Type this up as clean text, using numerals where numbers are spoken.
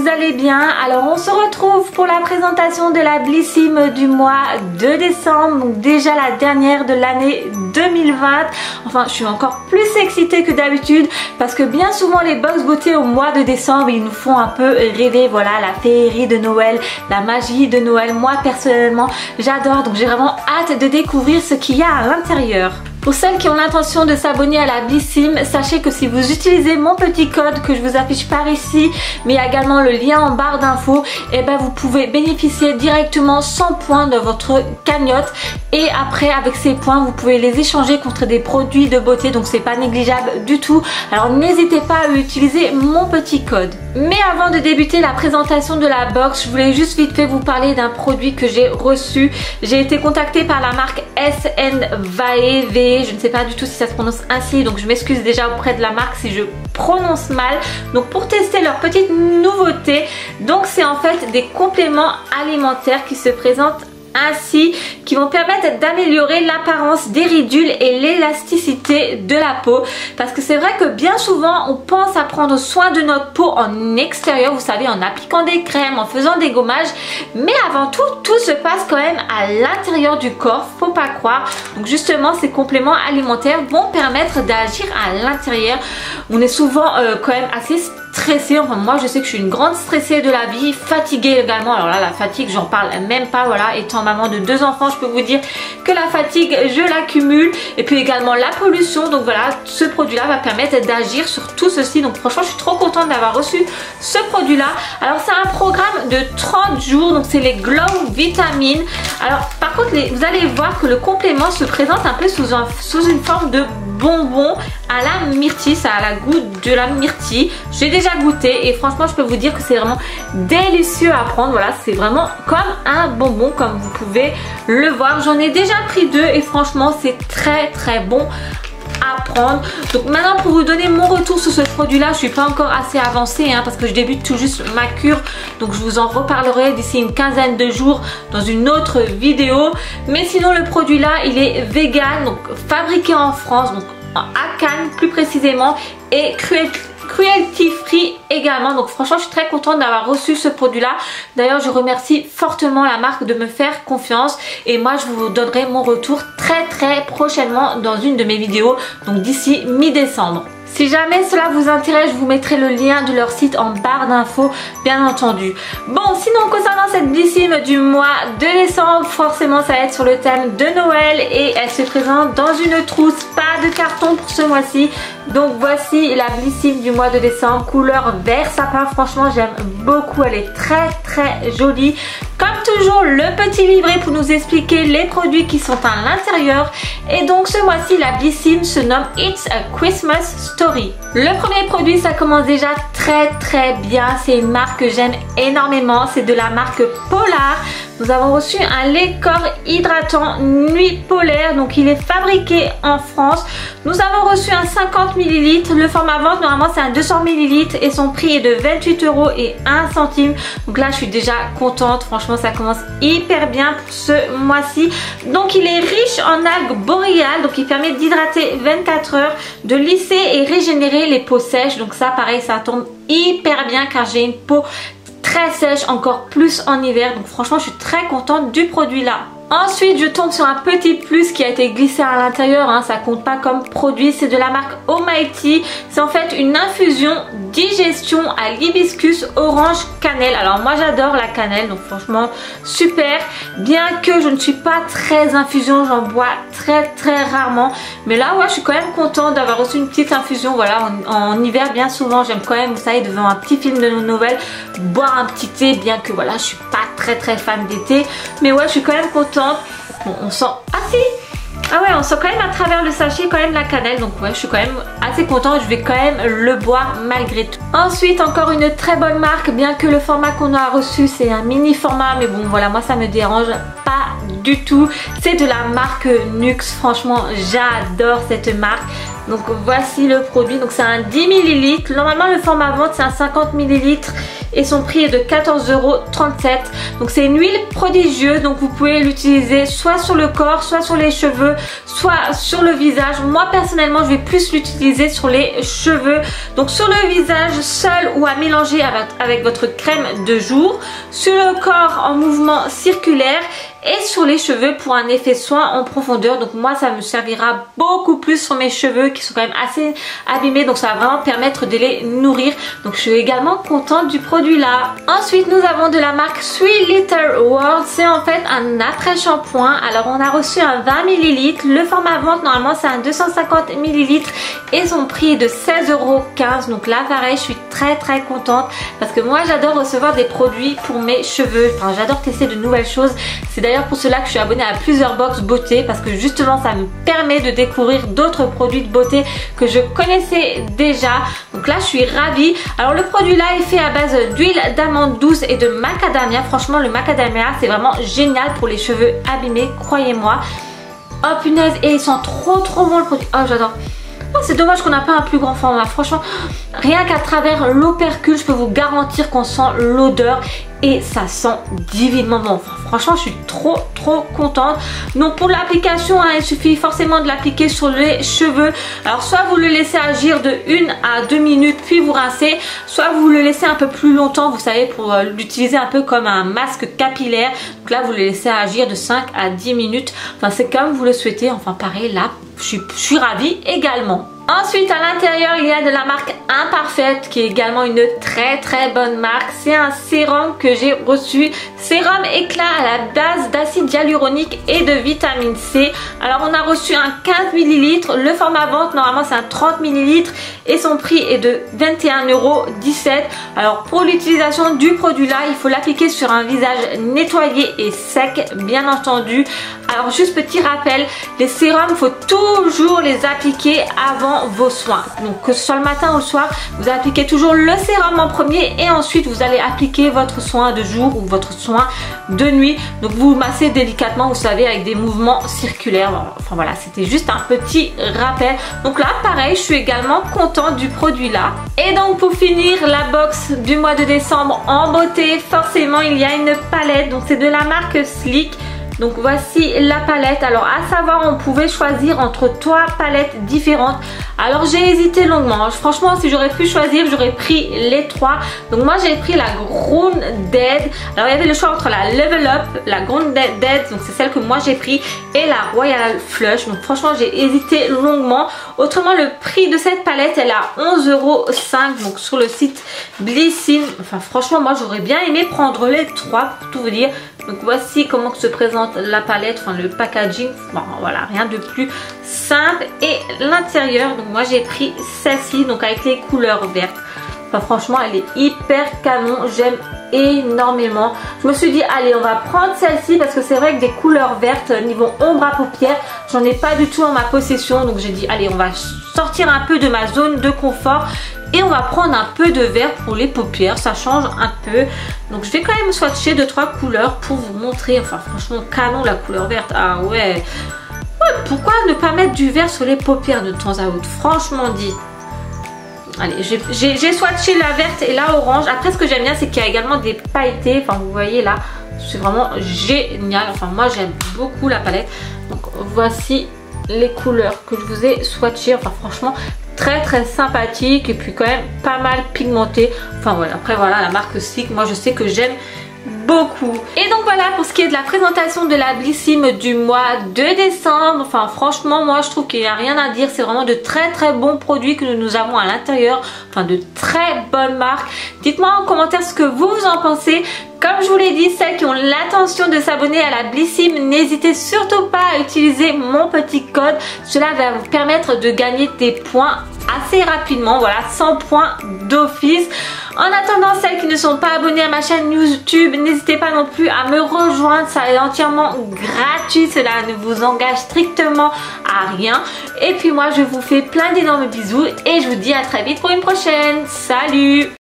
allez bien. Alors on se retrouve pour la présentation de la Blissim du mois de décembre, donc déjà la dernière de l'année 2020. Enfin je suis encore plus excitée que d'habitude parce que bien souvent les box beauté au mois de décembre ils nous font un peu rêver, voilà, la féerie de Noël, la magie de Noël. Moi personnellement j'adore, donc j'ai vraiment hâte de découvrir ce qu'il y a à l'intérieur. Pour celles qui ont l'intention de s'abonner à la Blissim, sachez que si vous utilisez mon petit code que je vous affiche par ici, mais également le lien en barre d'infos, et ben vous pouvez bénéficier directement 100 points de votre cagnotte. Et après avec ces points vous pouvez les échanger contre des produits de beauté, donc c'est pas négligeable du tout. Alors n'hésitez pas à utiliser mon petit code. Mais avant de débuter la présentation de la box, je voulais juste vite fait vous parler d'un produit que j'ai reçu. J'ai été contactée par la marque SN Vae, je ne sais pas du tout si ça se prononce ainsi, donc je m'excuse déjà auprès de la marque si je prononce mal. Donc pour tester leur petite nouveauté, donc c'est en fait des compléments alimentaires qui se présentent ainsi, qui vont permettre d'améliorer l'apparence des ridules et l'élasticité de la peau, parce que c'est vrai que bien souvent on pense à prendre soin de notre peau en extérieur, vous savez, en appliquant des crèmes, en faisant des gommages, mais avant tout, tout se passe quand même à l'intérieur du corps, faut pas croire. Donc justement ces compléments alimentaires vont permettre d'agir à l'intérieur. On est souvent quand même assez stressée, enfin moi je sais que je suis une grande stressée de la vie, fatiguée également. Alors là la fatigue j'en parle même pas, voilà, étant maman de 2 enfants je peux vous dire que la fatigue je l'accumule, et puis également la pollution. Donc voilà, ce produit là va permettre d'agir sur tout ceci, donc franchement je suis trop contente d'avoir reçu ce produit là. Alors c'est un programme de 30 jours, donc c'est les Glow Vitamines. Alors par contre vous allez voir que le complément se présente un peu sous une forme de bonbon à la myrtille, ça a la goût de la myrtille. J'ai déjà goûté et franchement je peux vous dire que c'est vraiment délicieux à prendre. Voilà, c'est vraiment comme un bonbon comme vous pouvez le voir. J'en ai déjà pris 2 et franchement c'est très bon à prendre. Donc maintenant pour vous donner mon retour sur ce produit là, je suis pas encore assez avancée parce que je débute tout juste ma cure, donc je vous en reparlerai d'ici une quinzaine de jours dans une autre vidéo. Mais sinon le produit là il est vegan, donc fabriqué en France, donc à Cannes plus précisément, et cruelty free également. Donc franchement je suis très contente d'avoir reçu ce produit là. D'ailleurs je remercie fortement la marque de me faire confiance, et moi je vous donnerai mon retour très prochainement dans une de mes vidéos, donc d'ici mi-décembre. Si jamais cela vous intéresse, je vous mettrai le lien de leur site en barre d'infos, bien entendu. Bon, sinon concernant cette Blissim du mois de décembre, forcément ça va être sur le thème de Noël, et elle se présente dans une trousse, pas de carton pour ce mois-ci. Donc voici la Blissim du mois de décembre, couleur vert sapin. Franchement j'aime beaucoup, elle est très jolie. Comme toujours, le petit livret pour nous expliquer les produits qui sont à l'intérieur. Et donc ce mois-ci, la Blissim se nomme It's a Christmas Story. Le premier produit, ça commence déjà très bien. C'est une marque que j'aime énormément. C'est de la marque Polar. Nous avons reçu un lait corps hydratant nuit polaire. Donc il est fabriqué en France. Nous avons reçu un 50 ml. Le format vente, normalement c'est un 200 ml. Et son prix est de 28 € et 1 centime. Donc là je suis déjà contente. Franchement ça commence hyper bien pour ce mois-ci. Donc il est riche en algues boréales. Donc il permet d'hydrater 24 heures, de lisser et régénérer les peaux sèches. Donc ça pareil, ça tombe hyper bien car j'ai une peau très sèche, encore plus en hiver. Donc franchement je suis très contente du produit là. Ensuite je tombe sur un petit plus qui a été glissé à l'intérieur, ça compte pas comme produit. C'est de la marque Almighty. C'est en fait une infusion digestion à l'hibiscus orange cannelle. Alors moi j'adore la cannelle, donc franchement super. Bien que je ne suis pas très infusion, j'en bois très rarement, mais là ouais je suis quand même contente d'avoir reçu une petite infusion. Voilà, en hiver bien souvent j'aime quand même, vous savez, devant un petit film de Noël, boire un petit thé, bien que voilà je suis pas très fan d'été, mais ouais je suis quand même contente. Bon, on sent ah ouais, on sent quand même à travers le sachet quand même la cannelle, donc ouais je suis quand même assez contente. Je vais quand même le boire malgré tout. Ensuite encore une très bonne marque, bien que le format qu'on a reçu c'est un mini format, mais bon voilà, moi ça me dérange pas du tout. C'est de la marque Nuxe. Franchement j'adore cette marque. Donc voici le produit, donc c'est un 10 ml. Normalement le format vente c'est un 50 ml et son prix est de 14,37 €. Donc c'est une huile prodigieuse, donc vous pouvez l'utiliser soit sur le corps, soit sur les cheveux, soit sur le visage. Moi personnellement je vais plus l'utiliser sur les cheveux. Donc sur le visage seul ou à mélanger avec votre crème de jour. Sur le corps en mouvement circulaire. Et sur les cheveux pour un effet soin en profondeur. Donc moi ça me servira beaucoup plus sur mes cheveux qui sont quand même assez abîmés. Donc ça va vraiment permettre de les nourrir. Donc je suis également contente du produit là. Ensuite nous avons de la marque Sweet Little World. C'est en fait un après shampoing. Alors on a reçu un 20 ml. Le format vente normalement c'est un 250 ml. Et son prix est de 16,15 €. Donc là pareil je suis très contente. Parce que moi j'adore recevoir des produits pour mes cheveux. Enfin j'adore tester de nouvelles choses. C'est d'ailleurs pour cela que je suis abonnée à plusieurs box beauté parce que justement ça me permet de découvrir d'autres produits de beauté que je connaissais déjà. Donc là je suis ravie. Alors le produit là est fait à base d'huile d'amande douce et de macadamia. Franchement le macadamia c'est vraiment génial pour les cheveux abîmés, croyez-moi. Oh punaise, et ils sont trop bon le produit. Oh j'adore. Oh, c'est dommage qu'on n'a pas un plus grand format. Franchement, rien qu'à travers l'opercule, je peux vous garantir qu'on sent l'odeur et ça sent divinement bon. Enfin, franchement, je suis trop contente. Donc pour l'application, il suffit forcément de l'appliquer sur les cheveux. Alors soit vous le laissez agir de 1 à 2 minutes puis vous rincez, soit vous le laissez un peu plus longtemps, vous savez, pour l'utiliser un peu comme un masque capillaire. Donc là, vous le laissez agir de 5 à 10 minutes. Enfin, c'est comme vous le souhaitez. Enfin, pareil, là, je suis ravie également. Ensuite à l'intérieur il y a de la marque Imparfaite qui est également une très bonne marque. C'est un sérum que j'ai reçu. Sérum éclat à la base d'acide hyaluronique et de vitamine C. Alors on a reçu un 15 ml. Le format vente normalement c'est un 30 ml et son prix est de 21,17 €. Alors pour l'utilisation du produit là il faut l'appliquer sur un visage nettoyé et sec bien entendu. Alors juste petit rappel, les sérums il faut toujours les appliquer avant vos soins. Donc que ce soit le matin ou le soir, vous appliquez toujours le sérum en premier et ensuite vous allez appliquer votre soin de jour ou votre soin de nuit. Donc vous massez délicatement, vous savez, avec des mouvements circulaires. Enfin voilà, c'était juste un petit rappel. Donc là pareil, je suis également contente du produit là. Et donc pour finir la box du mois de décembre en beauté, forcément il y a une palette. Donc c'est de la marque Sleek. Donc voici la palette. Alors à savoir on pouvait choisir entre 3 palettes différentes. Alors j'ai hésité longuement. Franchement si j'aurais pu choisir j'aurais pris les 3. Donc moi j'ai pris la Grounded. Alors il y avait le choix entre la Level Up, la Grounded, donc c'est celle que moi j'ai pris, et la Royal Flush. Donc franchement j'ai hésité longuement. Autrement le prix de cette palette elle est à 11,05 € donc sur le site Blissim. Enfin franchement moi j'aurais bien aimé prendre les 3 pour tout vous dire. Donc voici comment se présente la palette, enfin le packaging, bon voilà, rien de plus simple. Et l'intérieur, donc moi j'ai pris celle-ci, donc avec les couleurs vertes. Enfin franchement elle est hyper canon, j'aime énormément. Je me suis dit allez on va prendre celle-ci parce que c'est vrai que des couleurs vertes niveau ombre à paupières, j'en ai pas du tout en ma possession. Donc j'ai dit allez on va sortir un peu de ma zone de confort et on va prendre un peu de vert pour les paupières, ça change un peu. Donc je vais quand même swatcher 2-3 couleurs pour vous montrer. Enfin franchement canon la couleur verte, ah ouais. Pourquoi ne pas mettre du vert sur les paupières de temps à autre, franchement dit. Allez, j'ai swatché la verte et la orange. Après ce que j'aime bien c'est qu'il y a également des pailletés. Enfin vous voyez là, c'est vraiment génial. Enfin moi j'aime beaucoup la palette. Donc voici les couleurs que je vous ai swatchées. Enfin franchement très sympathique et puis quand même pas mal pigmenté. Enfin voilà, après voilà la marque Sleek, moi je sais que j'aime beaucoup. Et donc voilà pour ce qui est de la présentation de la Blissim du mois de décembre. Enfin franchement moi je trouve qu'il n'y a rien à dire, c'est vraiment de très bons produits que nous avons à l'intérieur, enfin de très bonnes marques. Dites-moi en commentaire ce que vous en pensez. Comme je vous l'ai dit, celles qui ont l'intention de s'abonner à la Blissim, n'hésitez surtout pas à utiliser mon petit code. Cela va vous permettre de gagner des points assez rapidement, voilà, 100 points d'office. En attendant, celles qui ne sont pas abonnées à ma chaîne YouTube, n'hésitez pas non plus à me rejoindre, ça est entièrement gratuit, cela ne vous engage strictement à rien. Et puis moi je vous fais plein d'énormes bisous et je vous dis à très vite pour une prochaine. Salut!